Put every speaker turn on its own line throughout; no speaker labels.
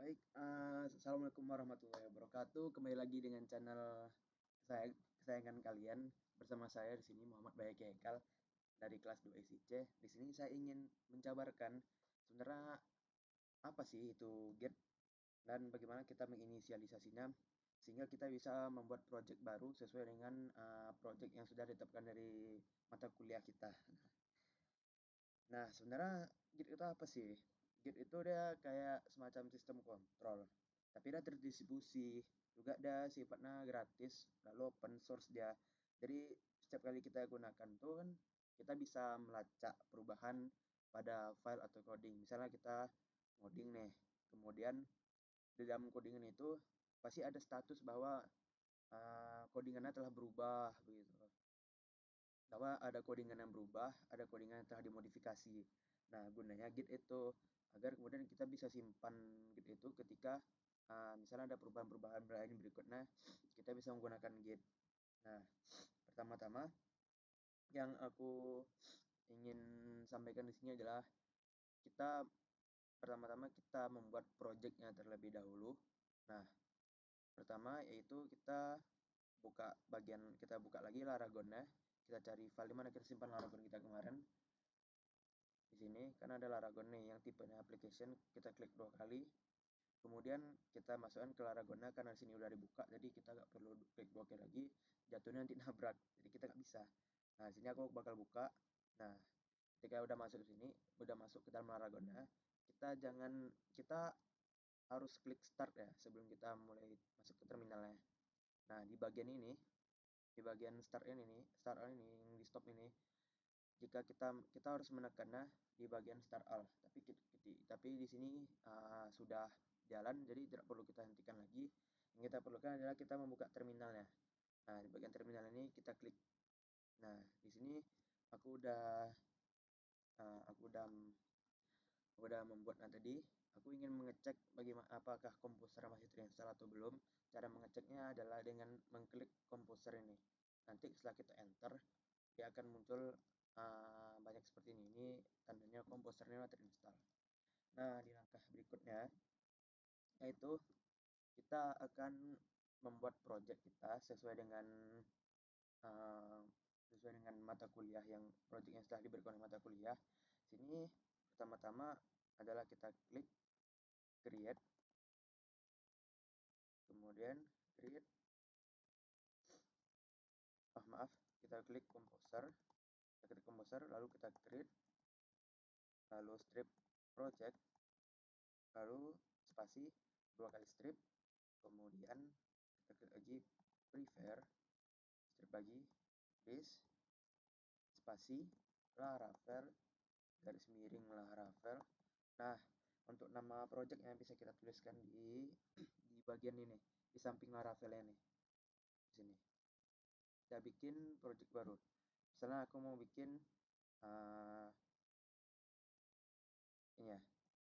Baik, assalamualaikum warahmatullahi wabarakatuh. Kembali lagi dengan channel kesayangan kalian bersama saya di sini Muhammad Bayaki Hekal dari kelas 2 SIC. Di sini saya ingin menjabarkan sebenarnya apa sih itu Git dan bagaimana kita menginisialisasinya sehingga kita bisa membuat project baru sesuai dengan project yang sudah ditetapkan dari mata kuliah kita. Nah, sebenarnya Git itu apa sih? Git itu dia kayak semacam sistem kontrol, tapi dia terdistribusi, juga dia sifatnya gratis, lalu open source dia. Jadi setiap kali kita gunakan tuh kan kita bisa melacak perubahan pada file atau coding. Misalnya kita ngoding nih, kemudian di dalam codingan itu pasti ada status bahwa codingannya telah berubah begitu. Bahwa ada codingan yang berubah, ada codingan yang telah dimodifikasi. Nah, gunanya Git itu agar kemudian kita bisa simpan Git itu ketika misalnya ada perubahan-perubahan lain berikutnya, kita bisa menggunakan Git. Nah, pertama-tama yang aku ingin sampaikan di sini adalah kita pertama-tama kita membuat projectnya terlebih dahulu. Nah, pertama yaitu kita buka lagi Laragonnya, kita cari file di mana kita simpan Laragon kita kemarin. Di sini kan ada Laragon nih yang tipenya application, kita klik 2 kali. Kemudian kita masukkan ke Laragonnya karena di sini udah dibuka, jadi kita nggak perlu klik 2 kali lagi, jatuhnya nanti nabrak, jadi kita nggak bisa. Nah, di sini aku bakal buka. Nah, ketika udah masuk ke sini, udah masuk ke dalam Laragonnya, kita harus klik start ya sebelum kita mulai masuk ke terminalnya. Nah, di bagian start ini yang di stop ini, jika kita harus menekannya di bagian start all, tapi di sini sudah jalan, jadi tidak perlu kita hentikan lagi. Yang kita perlukan adalah kita membuka terminalnya. Nah, di bagian terminal ini kita klik. Nah, di sini aku udah uh, aku udah aku udah membuatnya tadi. Aku ingin mengecek bagaimana apakah komposer masih terinstall atau belum. Cara mengeceknya adalah dengan mengklik komposer ini. Nanti setelah kita enter, dia akan muncul banyak seperti ini. Ini tandanya komposernya terinstall. Nah, di langkah berikutnya yaitu kita akan membuat project kita uh, sesuai dengan mata kuliah yang project yang setelah diberikan oleh mata kuliah. Sini pertama-tama adalah kita klik create, kemudian create, kita klik composer, lalu kita create, lalu strip project, lalu spasi 2 kali strip, kemudian kita klik lagi prepare, strip lagi base, spasi Laravel, garis miring Laravel. Nah, untuk nama project yang bisa kita tuliskan di bagian ini, di samping Laravel ini, di sini. Kita bikin project baru. Misalnya aku mau bikin ini ya,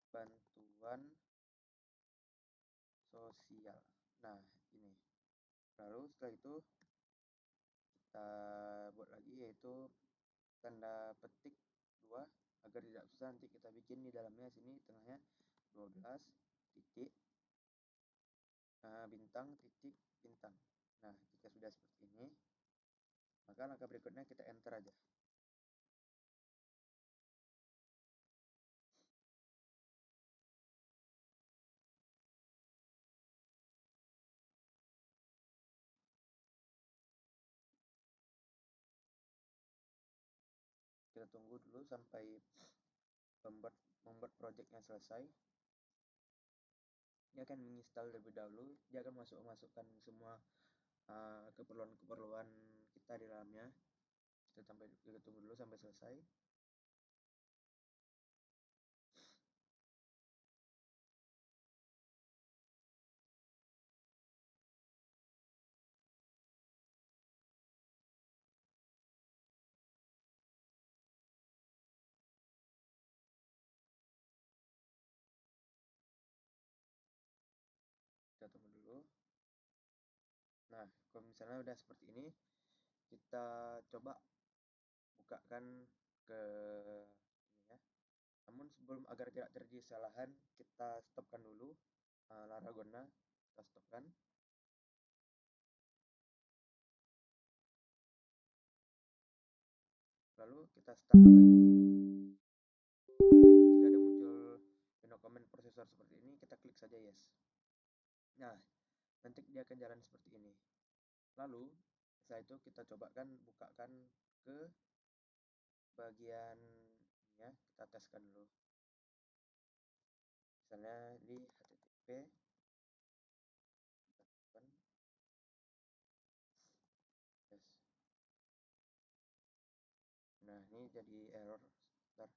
bantuan sosial. Nah, ini. Lalu setelah itu kita buat lagi yaitu tanda petik 2 agar tidak susah. Nanti kita bikin di dalamnya sini tengahnya 12 titik bintang titik bintang. Nah, jika sudah seperti ini, maka langkah berikutnya kita enter aja. Kita tunggu dulu sampai membuat projectnya selesai. Dia akan menginstal terlebih dahulu, dia akan masukkan semua keperluan-keperluan kita di dalamnya. Kita tunggu dulu sampai selesai. Kita tunggu dulu. Nah, kalau misalnya udah seperti ini, kita coba bukakan ke ini ya. Namun sebelum agar tidak terjadi kesalahan, kita stopkan dulu. Laragona kita stopkan. Lalu kita start lagi. Jika ada muncul menu comment prosesor seperti ini, kita klik saja yes. Nah, nanti dia akan jalan seperti ini. Lalu setelah itu kita cobakan bukakan ke bagian ya, kita teskan dulu. Misalnya di http yes. Nah, ini jadi error. Bentar.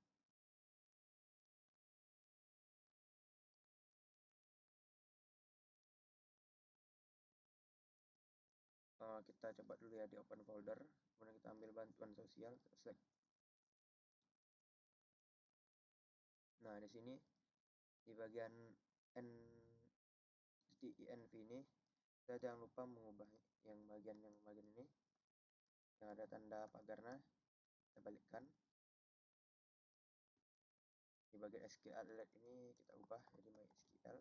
Kita coba dulu ya di open folder, kemudian kita ambil bantuan sosial, kita select. Nah, di sini di bagian env ini kita jangan lupa mengubah yang bagian ini yang ada tanda pagarnya, kita balikkan. Di bagian SQL ini kita ubah jadi MySQL,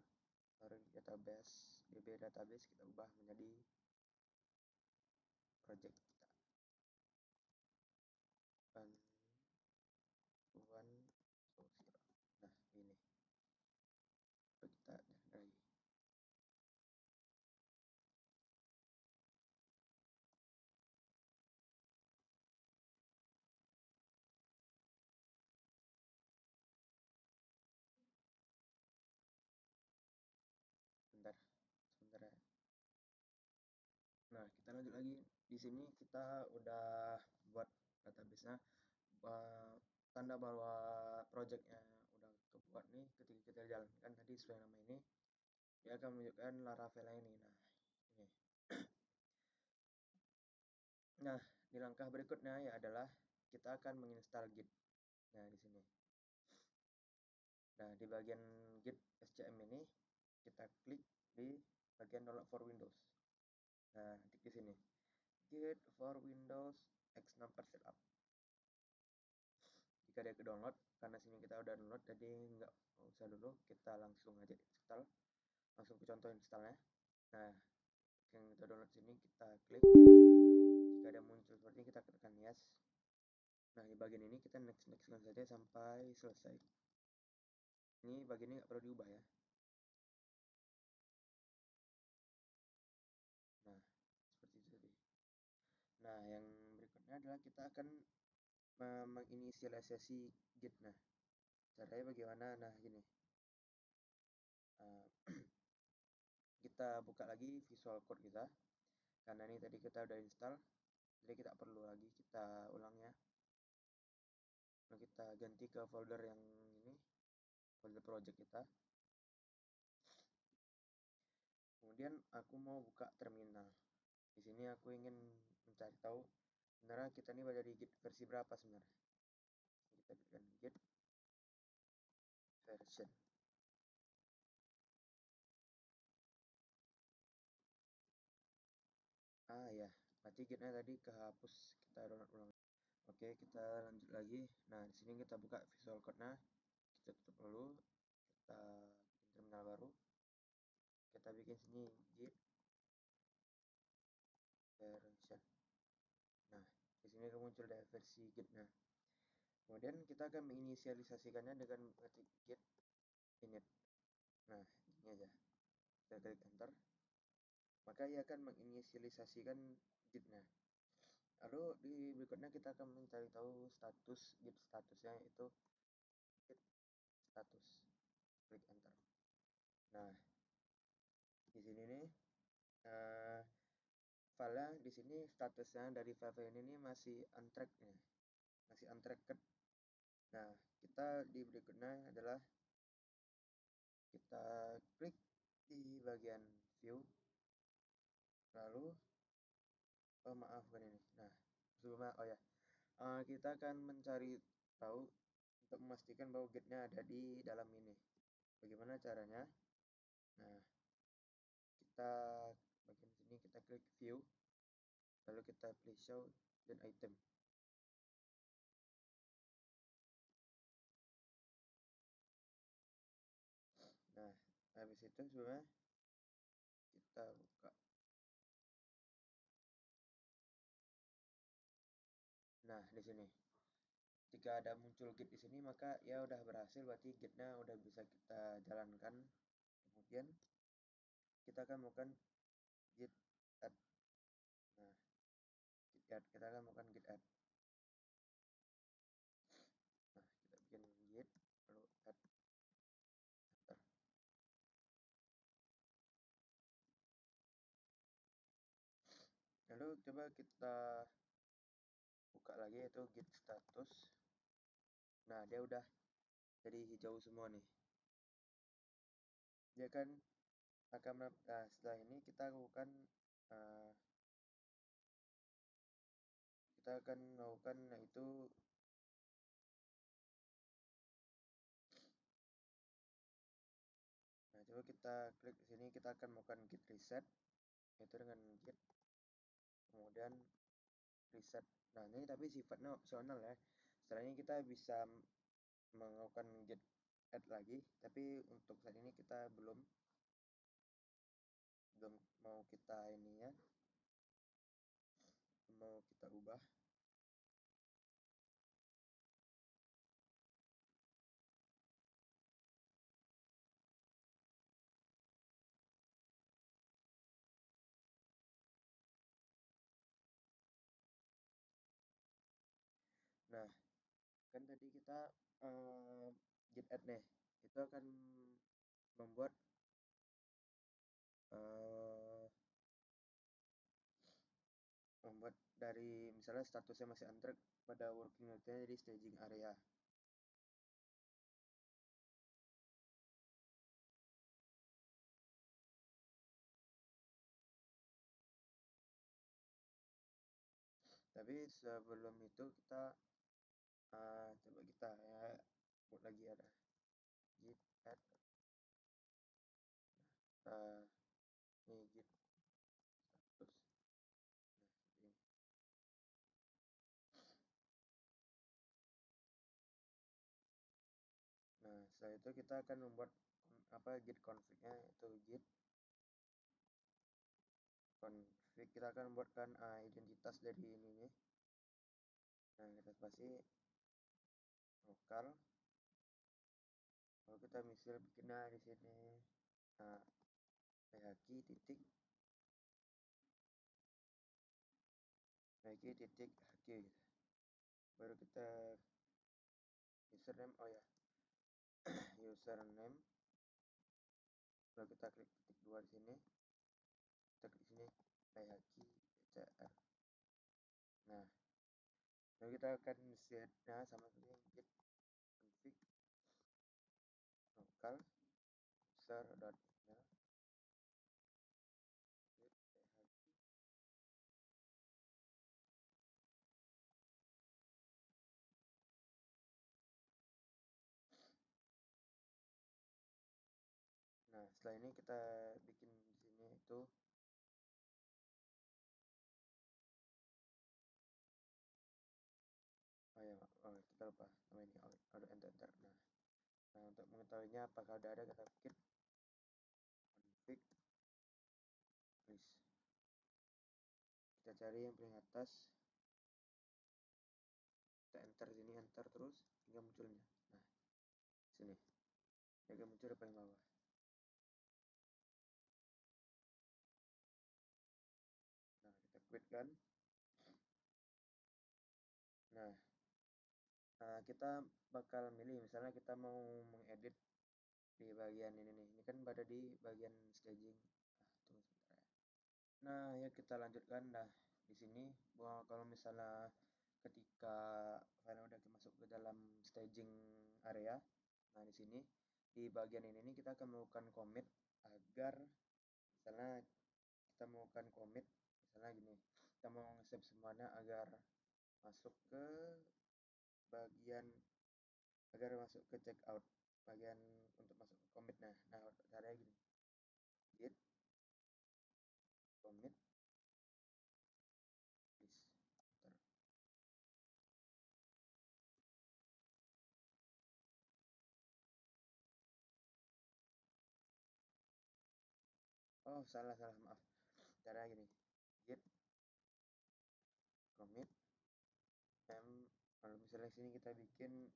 baru database DB database kita ubah menjadi project kita, bantuan sosial. Nah, ini kita lagi. Bentar, sebentar ya. Nah, kita lanjut lagi. Di sini kita udah buat database-nya, tanda bahwa projectnya udah kebuat nih. Ketika kita jalankan tadi sesuai nama ini, dia akan menunjukkan Laravel ini. Nah, ini. Nah, di langkah berikutnya ya adalah kita akan menginstal Git. Nah, di sini. Nah, di bagian Git SCM ini kita klik di bagian download for Windows. Nah, di sini. Git for Windows X6 setup. Jika dia ke download, karena sini kita udah download, jadi nggak usah dulu, kita langsung aja install, langsung ke contoh installnya. Nah, yang kita download sini kita klik, jika ada muncul seperti ini kita tekan yes. Nah, di bagian ini kita next saja sampai selesai. Ini bagian ini nggak perlu diubah ya. Nah, seperti itu tadi. Nah, yang berikutnya adalah kita akan menginisialisasi Git. Nah, caranya bagaimana? Nah, gini. Kita buka lagi Visual Code kita, karena ini tadi kita udah install, jadi kita perlu lagi kita ulang ya. Nah, kita ganti ke folder yang ini, folder project kita. Kemudian aku mau buka terminal. Di sini aku ingin mencari tahu sebenarnya kita ini berada di Git versi berapa sebenarnya. Kita berikan Git version. Ya, berarti Gitnya tadi kehapus, kita download ulang. Oke, kita lanjut lagi. Nah, di sini kita buka Visual Code-nya, kita tutup dulu, kita bikin terminal baru. Kita bikin sini Git version. Nah, di sini muncul dari versi Git-nya. Kemudian kita akan menginisialisasikannya dengan mengetik Git init. Nah, ini aja. Kita klik enter. Maka ia akan menginisialisasikan Git-nya. Lalu di berikutnya kita akan mencari tahu status Git statusnya, itu Git status. Klik enter. Nah, di sini nih file di sini statusnya dari file ini masih untracked ya. Masih untracked. Nah, kita di berikutnya adalah kita klik di bagian view, lalu maafkan ini. Nah, sebelumnya kita akan mencari tahu untuk memastikan bahwa Git-nya ada di dalam ini. Bagaimana caranya? Nah, kita bagian sini kita klik view, lalu kita pilih show dan item. Nah, Habis itu sebenarnya kita buka. Nah, di sini. Jika ada muncul git di sini, maka ya udah berhasil, berarti gitnya udah bisa kita jalankan. Kemudian kita akan melakukan git add. Nah, git add, kita akan melakukan git add. Nah, kita bikin git, lalu add, enter. Lalu coba kita buka lagi, yaitu git status. Nah, dia udah jadi hijau semua nih. Dia kan akan setelah ini kita lakukan uh, kita akan melakukan yaitu nah, coba kita klik di sini, kita akan melakukan git reset, yaitu dengan git kemudian reset. Nah, ini tapi sifatnya opsional ya. Setelah ini kita bisa melakukan git add lagi, tapi untuk saat ini kita belum mau kita ini ya, mau kita ubah. Nah, kan tadi kita git add nih, itu akan membuat uh, membuat dari misalnya statusnya masih untracked pada working note nya jadi staging area. Tapi sebelum itu kita coba kita ya buat lagi ada git add ini git status. Nah, ini. Nah, setelah itu kita akan membuat git config-nya, itu git config. Kita akan membuatkan identitas dari ini nih. Nah, kita spasi lokal. Lalu kita misal bikinnya di sini php titik php titik hq. Baru kita username, oh ya username. Lalu kita klik titik 2 di sini. Kita klik sini php cr. Nah, lalu kita akan set sama seperti git config lokal user.email php. Nah, setelah ini kita bikin di sini itu kita lupa nama ini enter. Nah, untuk mengetahuinya apakah udah ada, kita bikin config list. Kita cari yang paling atas, kita enter sini, enter terus hingga munculnya. Nah, sini dia akan muncul di paling bawah. Nah, kita quit kan. Nah, kita bakal milih, misalnya kita mau mengedit di bagian ini nih. Ini kan berada di bagian staging. Tunggu sebentar ya. Nah, ya kita lanjutkan. Nah, di sini kalau misalnya ketika file udah masuk ke dalam staging area, nah di sini di bagian ini nih kita akan melakukan commit agar misalnya kita melakukan commit, misalnya gini, kita mau nge-save semuanya agar masuk ke bagian masuk ke checkout, bagian untuk masuk ke commit. Nah, caranya gini, git commit list. oh salah salah maaf, cara gini, git commit m, kalau misalnya sini kita bikin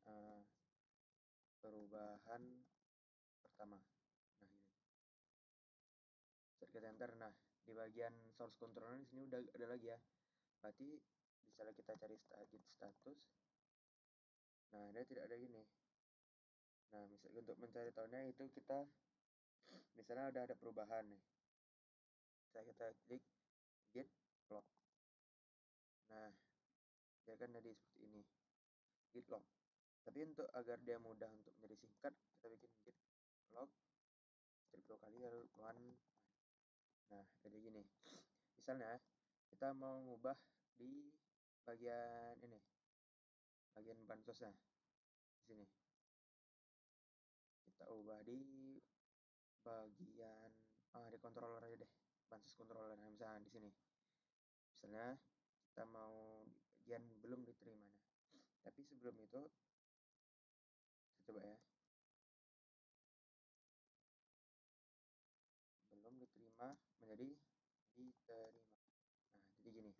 perubahan pertama, nah ini set kita enter. Nah di bagian source controller di sini udah ada lagi ya, berarti misalnya kita cari git status, nah dia tidak ada gini. Nah misalnya untuk mencari tahunnya itu kita misalnya udah ada perubahan nih, kita klik git log, nah dia kan jadi seperti ini, git log. Tapi untuk agar dia mudah untuk menjadi singkat, kita bikin git log strip 2 kali lalu one. Nah jadi gini, misalnya kita mau ngubah di bagian ini, bagian bansosnya di sini, kita ubah di bagian di controller aja deh, bansos controller. Nah, misalnya di sini, misalnya kita mau bagian belum diterima. Nah tapi sebelum itu kita coba ya, belum diterima menjadi diterima. Nah jadi gini,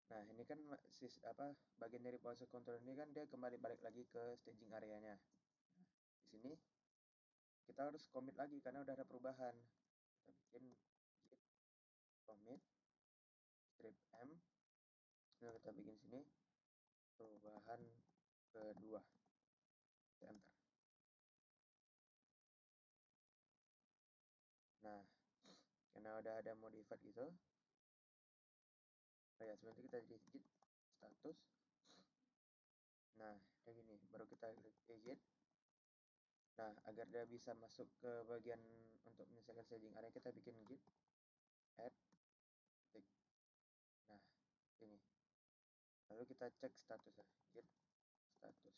nah ini kan bagian dari proses control ini kan dia kembali balik lagi ke staging areanya. Nah, di sini kita harus commit lagi karena udah ada perubahan. Kita bikin git commit strip m, nah kita bikin sini perubahan kedua, kita enter. Nah karena udah ada modified itu, ya sebenarnya kita jadi git status. Nah kayak gini baru kita klik exit. Nah agar dia bisa masuk ke bagian untuk menyelesaikan staging area, kita bikin git add tick. Nah ini lalu kita cek statusnya, git status.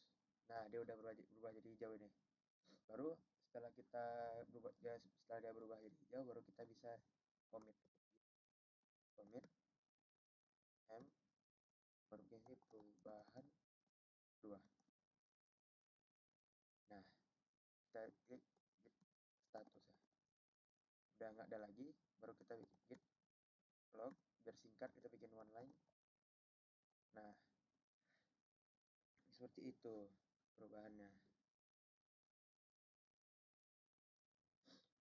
Nah dia udah berubah jadi hijau ini. Baru setelah kita berubah ya, setelah dia berubah jadi hijau, baru kita bisa commit m, baru ini perubahan 2. Nah kita klik git status ya, udah nggak ada lagi, baru kita bikin git log, biar singkat kita bikin one line. Nah seperti itu perubahannya.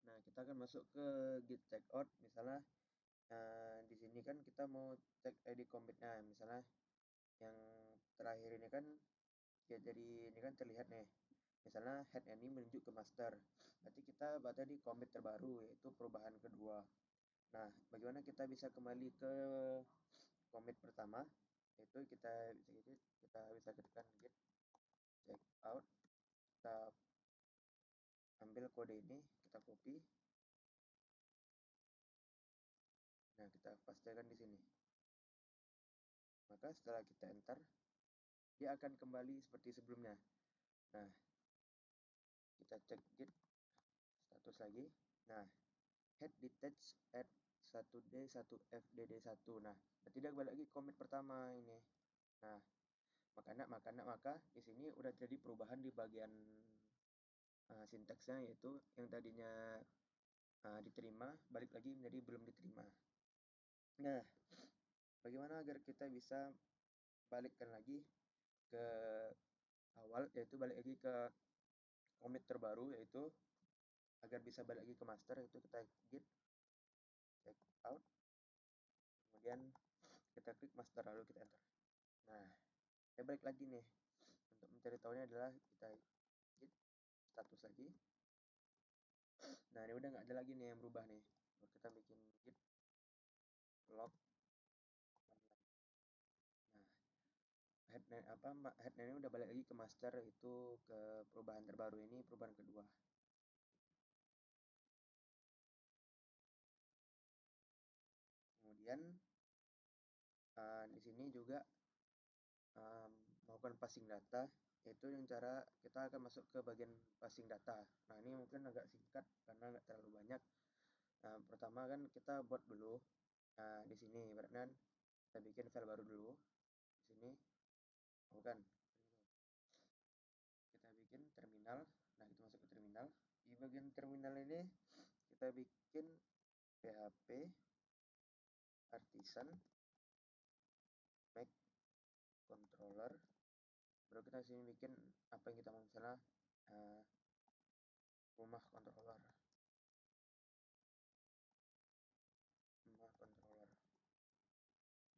Nah kita akan masuk ke git checkout. Misalnya di sini kan kita mau cek ID commitnya, misalnya yang terakhir ini kan ya, jadi ini kan terlihat nih, misalnya head ini menunjuk ke master, berarti kita baca di commit terbaru yaitu perubahan kedua. Nah bagaimana kita bisa kembali ke commit pertama, yaitu kita bisa ketikkan git checkout, kita ambil kode ini, kita copy, nah kita pastikan di sini. Maka setelah kita enter, dia akan kembali seperti sebelumnya. Nah kita cek git status lagi. Nah head detach at 1d 1fdd1. Nah berarti dia balik lagi commit pertama ini. Nah maka di sini udah terjadi perubahan di bagian sintaksnya, yaitu yang tadinya diterima balik lagi menjadi belum diterima. Nah bagaimana agar kita bisa balikkan lagi ke awal, yaitu balik lagi ke commit terbaru, yaitu agar bisa balik lagi ke master, yaitu kita git checkout, kemudian kita klik master lalu kita enter. Nah saya balik lagi nih, untuk mencari tahunya adalah kita git status lagi. Nah ini udah nggak ada lagi nih yang berubah nih, kita bikin git log. Nah headnya ini udah balik lagi ke master, itu ke perubahan terbaru ini, perubahan kedua. Kemudian di sini juga melakukan passing data, yaitu yang cara kita akan masuk ke bagian passing data. Nah ini mungkin agak singkat karena nggak terlalu banyak. Nah pertama kan kita buat dulu, nah di sini berarti kita bikin file baru dulu di sini, bukan, kita bikin terminal. Nah kita masuk ke terminal, di bagian terminal ini kita bikin PHP artisan Mac controller. Baru kita sini bikin apa yang kita mau, misalnya rumah controller.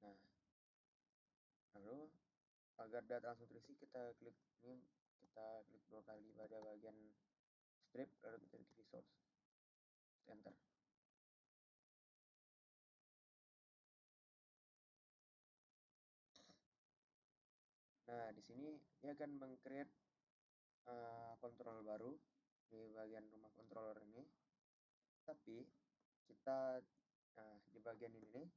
Nah, lalu agar data langsung terisi, kita klik ini, kita klik 2 kali pada bagian strip, lalu kita klik resource, enter. Nah, di sini dia akan meng-create controller baru di bagian rumah controller ini. Tapi kita di bagian ini nih,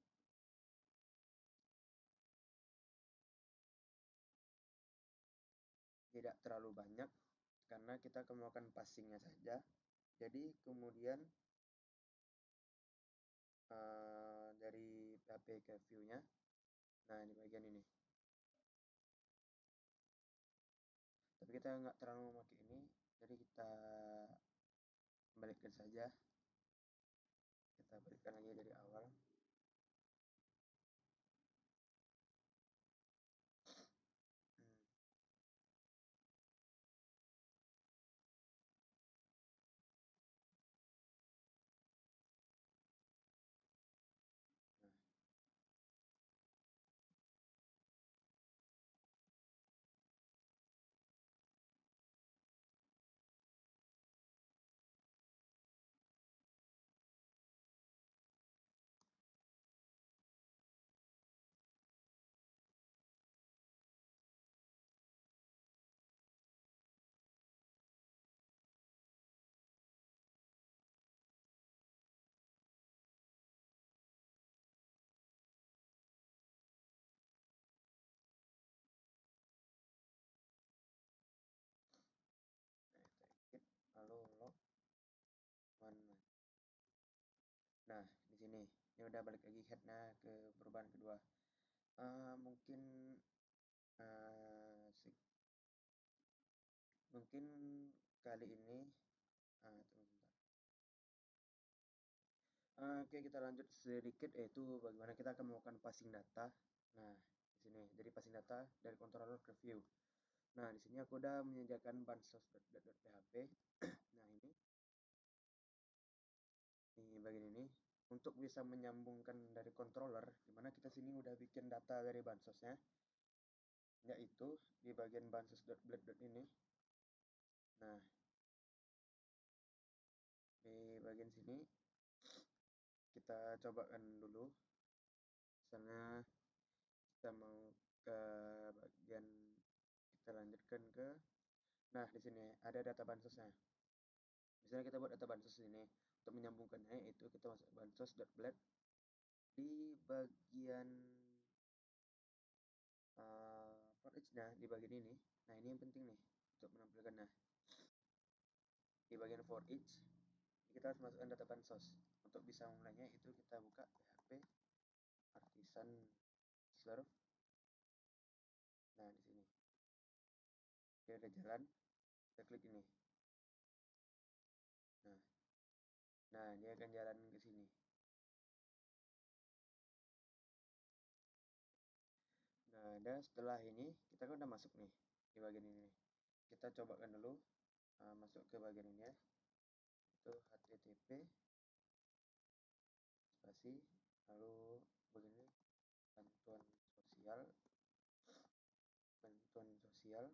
tidak terlalu banyak karena kita akan melakukan passingnya saja. Jadi kemudian dari PHP ke view-nya, nah di bagian ini. Tapi kita nggak terlalu memakai ini, jadi kita balikkan saja. Kita balikkan lagi dari awal. Lalu log mana. Nah, di sini ini udah balik lagi headnya ke perubahan kedua. Mungkin mungkin kali ini oke, kita lanjut sedikit, yaitu bagaimana kita akan melakukan passing data. Nah, di sini jadi passing data dari controller ke view. Nah, di sini aku udah menyediakan bansos.php. Nah, ini bagian ini untuk bisa menyambungkan dari controller, dimana kita sini udah bikin data dari bansosnya, yaitu di bagian bansos.blade ini. Nah, di bagian sini kita cobakan dulu, misalnya kita mau ke bagian, kita lanjutkan ke, nah di sini ada data bansosnya. Misalnya kita buat data bansos ini, untuk menyambungkannya itu kita masuk bansos.blade di bagian for each-nya di bagian ini. Nah, ini yang penting nih untuk menampilkannya. Di bagian for each kita harus masukkan data bansos. Untuk bisa memulainya itu kita buka PHP artisan serve. Nah, di sini dia ada jalan, kita klik ini. Nah, dia akan jalan ke sini. Nah, dan setelah ini kita kan udah masuk nih di bagian ini. Kita cobakan dulu masuk ke bagian ini ya. Itu http spasi lalu begini bantuan sosial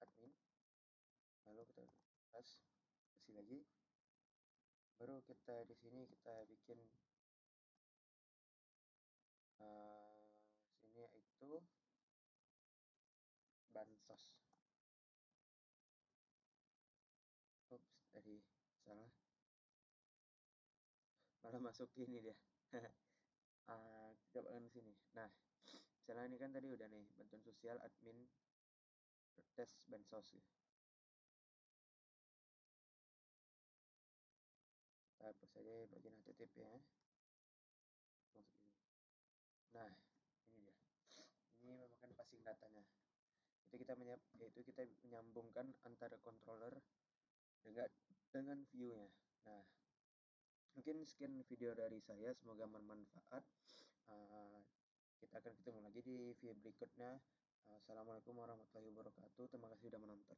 admin, lalu kita kasih lagi, baru kita di sini kita bikin sini itu bansos. Tadi salah, malah masuk ini dia. Coba kan sini. Nah, misalnya ini kan tadi udah nih bantuan sosial admin tes bansos ya. Kita hapus saja bagian http ya. Masuk ini. Nah, ini dia. Ini merupakan passing datanya. Yaitu kita menyambungkan antara controller dengan view-nya. Nah, Mungkin sekian video dari saya, semoga bermanfaat. Uh, kita akan ketemu lagi di video berikutnya. Assalamualaikum warahmatullahi wabarakatuh. Terima kasih sudah menonton.